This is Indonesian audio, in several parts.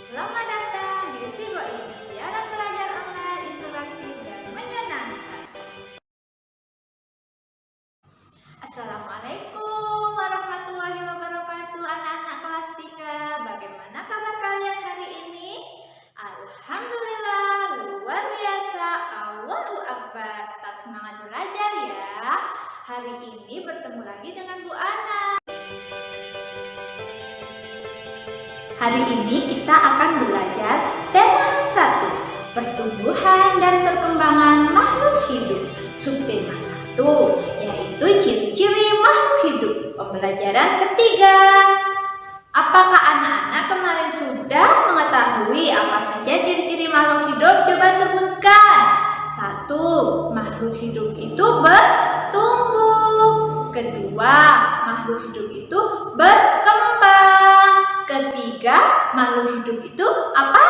Selamat datang di Sibo ini, siaran belajar online interaktif dan menyenangkan. Assalamualaikum warahmatullahi wabarakatuh, anak-anak kelas 3. Bagaimana kabar kalian hari ini? Alhamdulillah, luar biasa. Allahu Akbar. Tetap semangat belajar ya. Hari ini bertemu lagi dengan Bu Ana. Hari ini kita akan belajar tema 1, pertumbuhan dan perkembangan makhluk hidup. Subtema 1, yaitu ciri-ciri makhluk hidup. Pembelajaran ketiga. Apakah anak-anak kemarin sudah mengetahui apa saja ciri-ciri makhluk hidup? Coba sebutkan. 1, makhluk hidup itu bertumbuh. 2, makhluk hidup itu berkembang. 3, makhluk hidup itu apa?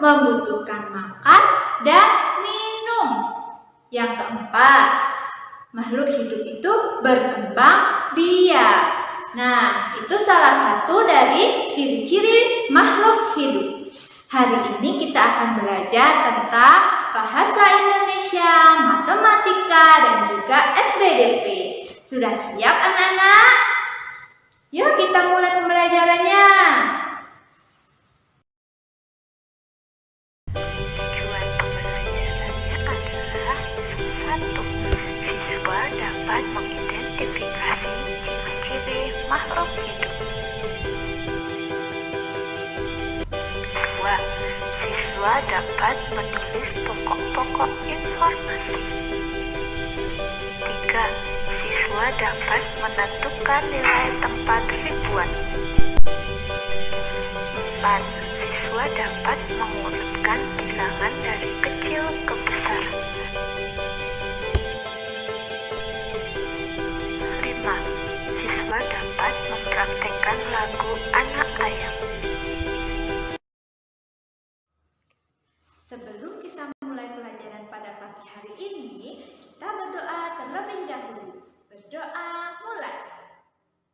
Membutuhkan makan dan minum. Yang 4, makhluk hidup itu berkembang biak. Nah, itu salah satu dari ciri-ciri makhluk hidup. Hari ini kita akan belajar tentang bahasa Indonesia, matematika, dan juga SBDP. Sudah siap anak-anak? Yuk kita mulai pembelajarannya. Tujuan pembelajarannya adalah 1. Siswa dapat mengidentifikasi ciri-ciri makhluk hidup. 2. Siswa dapat menulis pokok-pokok informasi. 3. Siswa dapat menentukan nilai tempat ribuan. 4. Siswa dapat mengurutkan bilangan dari kecil ke besar. 5. Siswa dapat mempraktekkan lagu Anak Ayam. Sebelum kita mulai pelajaran pada pagi hari ini, kita berdoa terlebih dahulu. Berdoa mulai.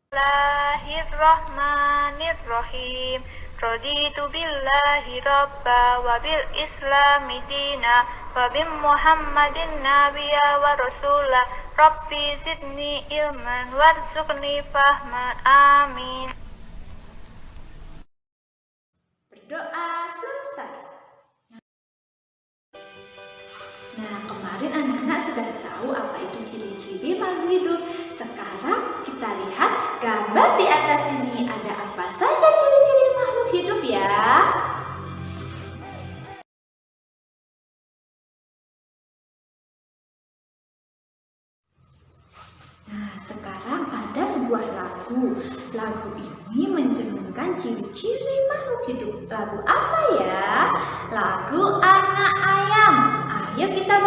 Bismillahirrahmanirrahim. Raditu billahi rabba wa bil islami dina wa bi muhammadin nabiyya wa rasula. Rabbi zidni ilman warzuqni fahman. Amin. Berdoa selesai. Nah, kemarin anak-anak sudah tahu apa itu ciri-ciri makhluk hidup. Sekarang kita lihat gambar di atas ini, ada apa saja ciri-ciri makhluk hidup ya. Nah, sekarang ada sebuah lagu. Lagu ini mencerminkan ciri-ciri makhluk hidup. Lagu apa ya? Lagu Anak Ayam. Ayo kita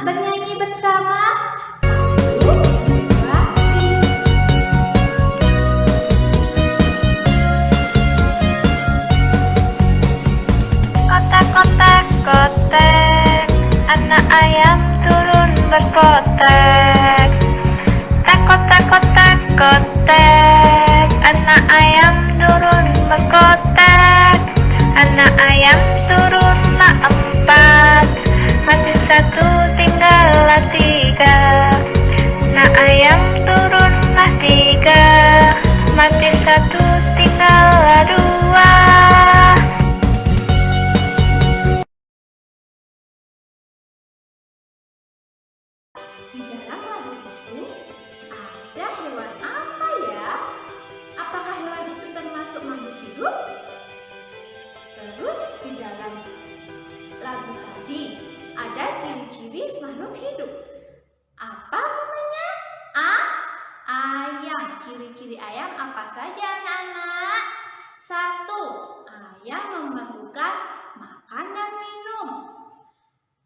bernyanyi bersama. 1, 2, 3. Kotak-kotak kotek, anak ayam turun berkotek. Kotak-kotak kotek, anak ayam turun berkotek. Anak ayam turunlah 4, mati 1 tinggallah 3. Anak ayam turunlah 3, mati 1 tinggallah 2. Di dalam lagu itu ada hewan apa ya? Apakah hewan itu termasuk makhluk hidup? Terus di dalam lagu tadi ada ciri-ciri makhluk hidup. Apa namanya? Ayam. Ciri-ciri ayam apa saja anak-anak? 1. Ayam memerlukan makan dan minum.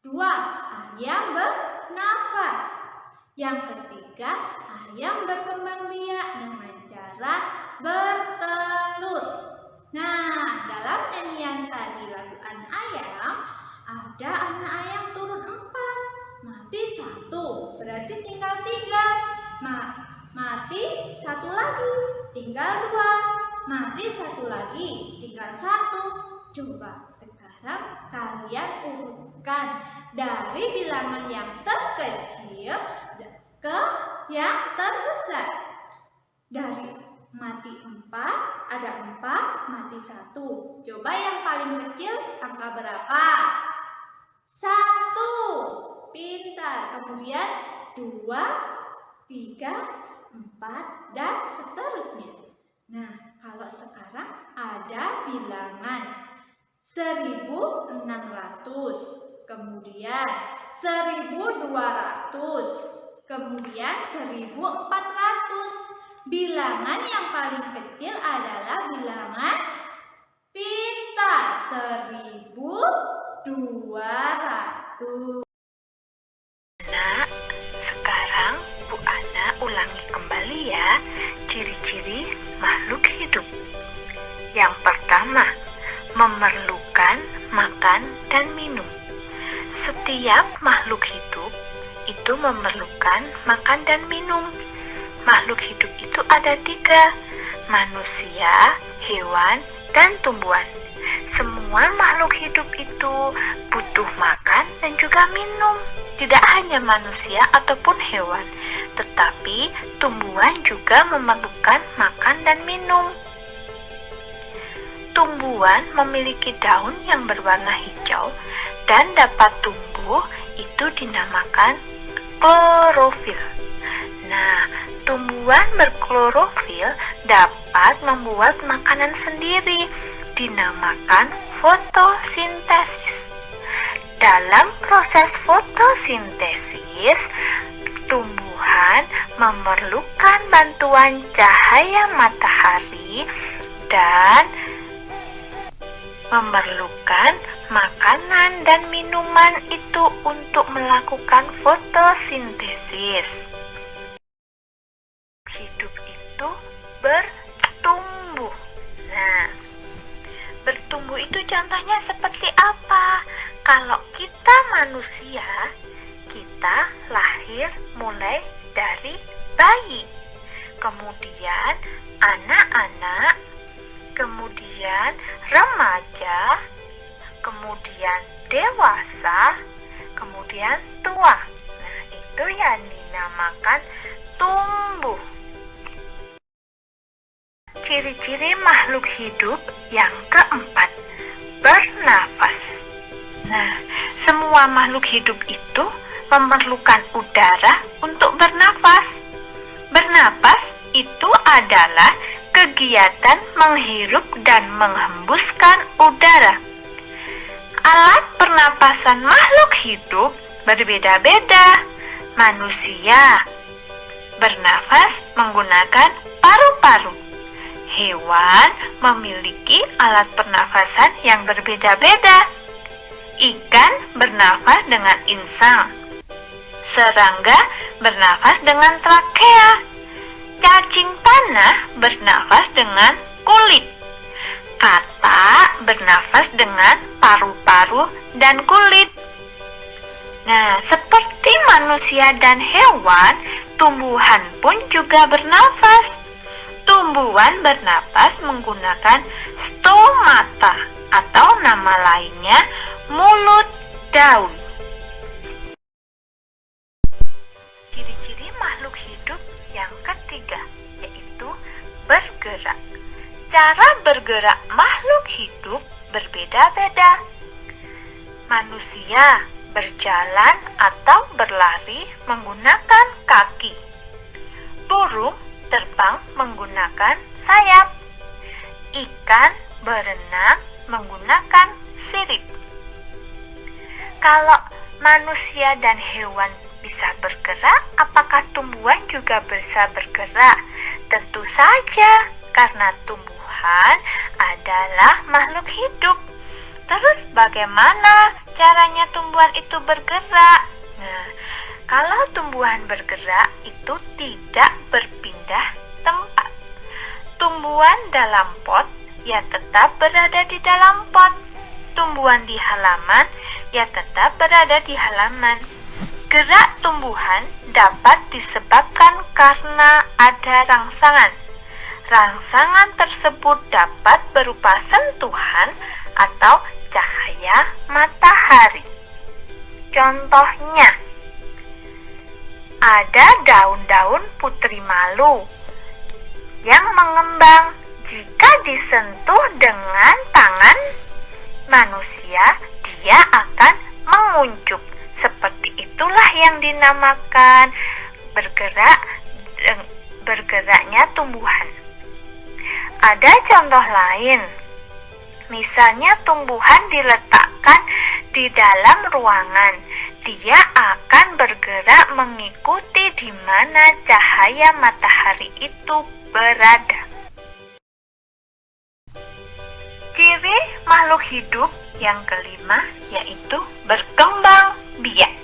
2. Ayam bernafas. Yang ketiga, ayam berkembang biak dengan cara bertelur. Nah, dalam nyanyian tadi lagu Anak Ayam, ada anak ayam turun 4, mati 1, berarti tinggal 3. Mati 1 lagi, tinggal 2. Mati 1 lagi, tinggal 1. Coba sekarang kalian urutkan dari bilangan yang terkecil ke yang terbesar. Dari mati 4, ada 4, mati 1. Coba yang paling kecil angka berapa? 1. Pintar. Kemudian 2, 3, 4, dan seterusnya. Nah, kalau sekarang ada bilangan 1600, kemudian 1200, kemudian 1400. Bilangan yang paling kecil adalah bilangan pintar, 1200. Nah, sekarang Bu Ana ulangi kembali ya ciri-ciri makhluk hidup. Yang pertama, memerlukan makan dan minum. Setiap makhluk hidup itu memerlukan makan dan minum. Makhluk hidup itu ada 3, manusia, hewan, dan tumbuhan. Semua makhluk hidup itu butuh makan dan juga minum. Tidak hanya manusia ataupun hewan, tetapi tumbuhan juga memerlukan makan dan minum. Tumbuhan memiliki daun yang berwarna hijau dan dapat tumbuh, itu dinamakan klorofil. Nah, tumbuhan berklorofil dapat membuat makanan sendiri, dinamakan fotosintesis. Dalam proses fotosintesis, tumbuhan memerlukan bantuan cahaya matahari dan memerlukan makanan dan minuman itu untuk melakukan fotosintesis. Hidup itu bertumbuh. Nah, bertumbuh itu contohnya seperti apa? Kalau kita manusia, kita lahir mulai dari bayi, kemudian anak-anak, kemudian remaja, kemudian dewasa, kemudian tua. Nah, itu yang dinamakan tumbuh. Ciri-ciri makhluk hidup yang keempat, bernafas. Nah, semua makhluk hidup itu memerlukan udara untuk bernafas. Bernafas itu adalah kegiatan menghirup dan menghembuskan udara. Alat pernapasan makhluk hidup berbeda-beda. Manusia bernafas menggunakan paru-paru. Hewan memiliki alat pernafasan yang berbeda-beda. Ikan bernafas dengan insang. Serangga bernafas dengan trakea. Cacing tanah bernafas dengan kulit. Katak bernafas dengan paru-paru dan kulit. Nah, seperti manusia dan hewan, tumbuhan pun juga bernafas. Tumbuhan bernafas menggunakan stomata atau nama lainnya mulut daun. Ciri-ciri makhluk hidup yang ketiga yaitu bergerak. Cara bergerak makhluk hidup berbeda-beda. Manusia berjalan atau berlari menggunakan kaki. Burung terbang menggunakan sayap. Ikan berenang menggunakan sirip. Kalau manusia dan hewan bisa bergerak, apakah tumbuhan juga bisa bergerak? Tentu saja, karena tumbuhan adalah makhluk hidup. Terus bagaimana caranya tumbuhan itu bergerak? Nah, kalau tumbuhan bergerak itu tidak berpindah tempat. Tumbuhan dalam pot ya tetap berada di dalam pot. Tumbuhan di halaman ya tetap berada di halaman. Gerak tumbuhan dapat disebabkan karena ada rangsangan. Rangsangan tersebut dapat berupa sentuhan atau cahaya matahari. Contohnya, ada daun-daun putri malu yang mengembang. Jika disentuh dengan tangan manusia, dia akan menguncup. Seperti itulah yang dinamakan bergeraknya tumbuhan. Ada contoh lain. Misalnya tumbuhan diletakkan di dalam ruangan. Dia akan bergerak mengikuti di mana cahaya matahari itu berada. Ciri makhluk hidup yang kelima yaitu berkembang biak.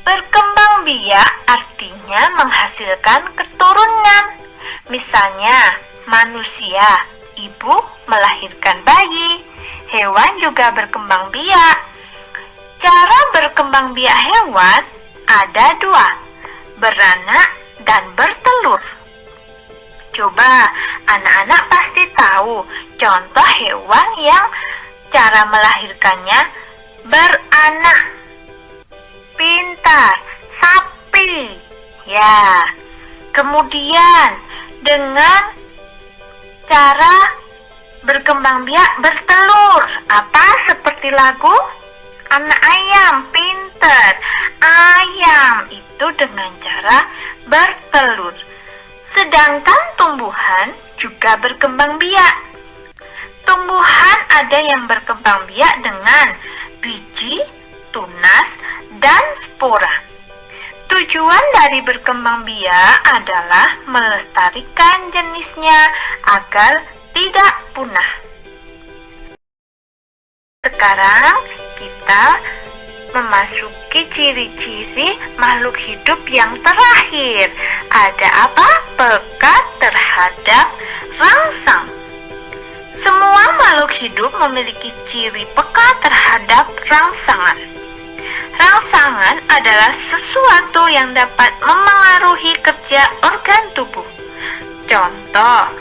Berkembang biak artinya menghasilkan keturunan. Misalnya manusia, ibu melahirkan bayi. Hewan juga berkembang biak. Cara berkembang biak hewan ada dua, beranak dan bertelur. Coba anak-anak pasti tahu contoh hewan yang cara melahirkannya beranak. Pintar, sapi. Ya. Kemudian dengan cara berkembang biak bertelur. Apa seperti lagu? Anak ayam, pintar. Ayam itu dengan cara bertelur. Sedangkan tumbuhan juga berkembang biak. Tumbuhan ada yang berkembang biak dengan biji, tunas, dan spora. Tujuan dari berkembang biak adalah melestarikan jenisnya agar tidak punah. Sekarang kita memasuki ciri-ciri makhluk hidup yang terakhir. Ada apa? Peka terhadap rangsang. Semua makhluk hidup memiliki ciri peka terhadap rangsangan. Rangsangan adalah sesuatu yang dapat memengaruhi kerja organ tubuh. Contoh,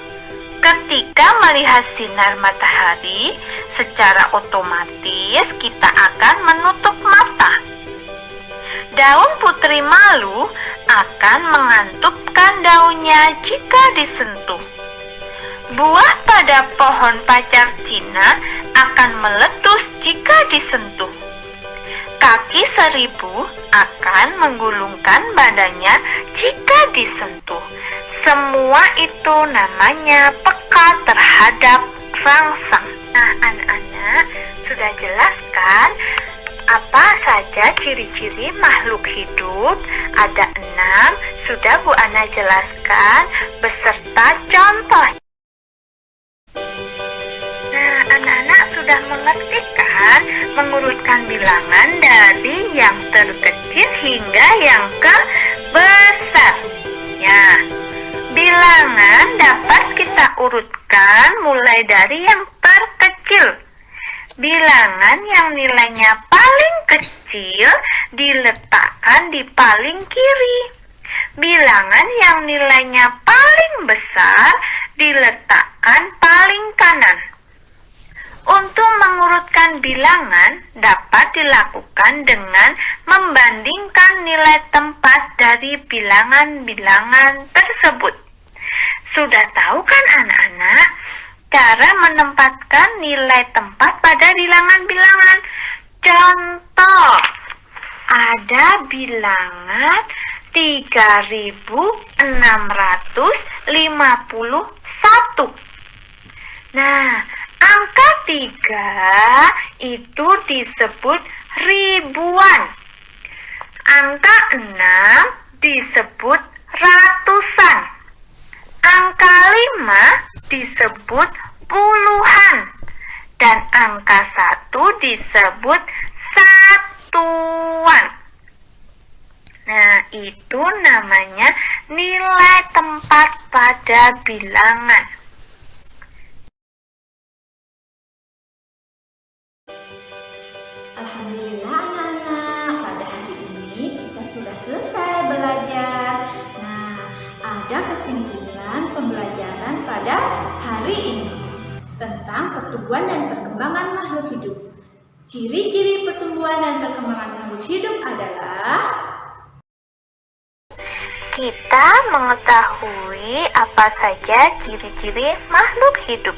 ketika melihat sinar matahari, secara otomatis kita akan menutup mata. Daun putri malu akan mengantupkan daunnya jika disentuh. Buah pada pohon pacar Cina akan meletus jika disentuh. Kaki seribu akan menggulungkan badannya jika disentuh. Semua itu namanya peka terhadap rangsang. Nah, anak-anak sudah jelas kan apa saja ciri-ciri makhluk hidup? Ada 6, sudah Bu Ana jelaskan beserta contoh. Nah, anak-anak sudah mengerti kan mengurutkan bilangan dari yang terkecil hingga yang besar. Ya, bilangan dapat kita urutkan mulai dari yang terkecil. Bilangan yang nilainya paling kecil diletakkan di paling kiri. Bilangan yang nilainya paling besar diletakkan paling kanan. Untuk mengurutkan bilangan dapat dilakukan dengan membandingkan nilai tempat dari bilangan-bilangan tersebut. Sudah tahu kan anak-anak cara menempatkan nilai tempat pada bilangan-bilangan? Contoh, ada bilangan 3651. Nah, angka 3 itu disebut ribuan. Angka 6 disebut ratusan. Angka 5 disebut puluhan. Dan angka 1 disebut satuan. Nah, itu namanya nilai tempat pada bilangan. Alhamdulillah anak-anak, pada hari ini kita sudah selesai belajar. Nah, ada kesimpulan pembelajaran pada hari ini. tentang pertumbuhan dan perkembangan makhluk hidup. Ciri-ciri pertumbuhan dan perkembangan makhluk hidup adalah kita mengetahui apa saja ciri-ciri makhluk hidup.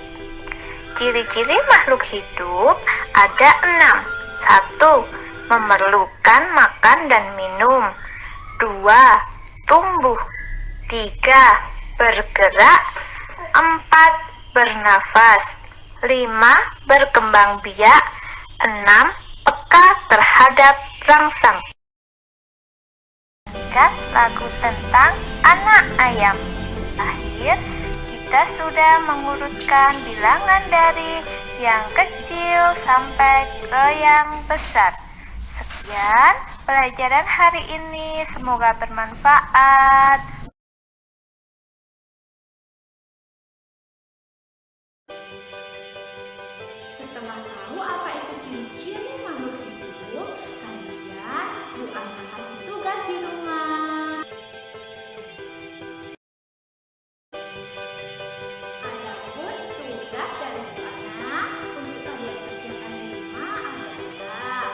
Ciri-ciri makhluk hidup ada 6. 1. Memerlukan makan dan minum. 2. Tumbuh. 3. Bergerak. 4. Bernafas. 5. Berkembang biak. 6. Peka terhadap rangsang. Lagu tentang anak ayam. Akhir, kita sudah mengurutkan bilangan dari yang kecil sampai ke yang besar. Sekian pelajaran hari ini, semoga bermanfaat. setelah tahu apa itu ciri-ciri makhluk hidup, kalian Bu Ana kasih tugas di rumah. Adapun tugas dari Bu Ana untuk kalian kerjakan di rumah adalah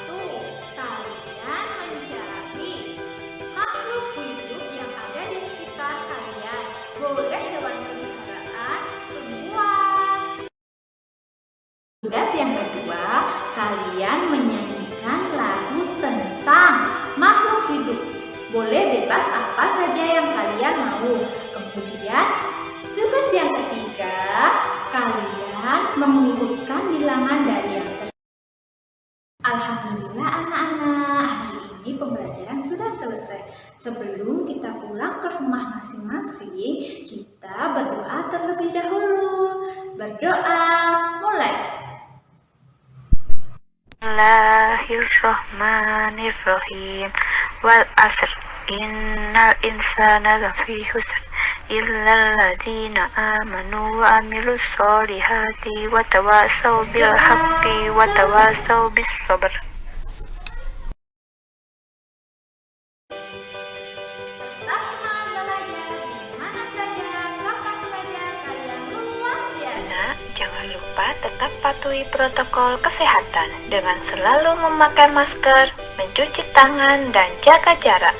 1. Kalian mencari makhluk hidup yang ada di sekitar kalian. Boleh hewan peliharaan, tumbuhan. Tugas yang kedua, kalian menyanyikan lagu tentang makhluk hidup. Boleh bebas apa saja yang kalian mau. Kemudian, tugas yang ketiga, kalian mengurutkan bilangan dari yang terakhir. Alhamdulillah anak-anak, hari ini pembelajaran sudah selesai. Sebelum kita pulang ke rumah masing-masing, kita berdoa terlebih dahulu. Berdoa, mulai. Bismillahirrahmanirrahim. Wal asr innal insana lafi khusr illa alladziina amanu wa amilus solihati wa tawasaw bil haqqi wa tawasaw bis sabr. Tetap semangat belajar, di mana saja, kapan saja, kalian luar biasa. Nah, jangan lupa tetap patuhi protokol kesehatan dengan selalu memakai masker, mencuci tangan, dan jaga jarak.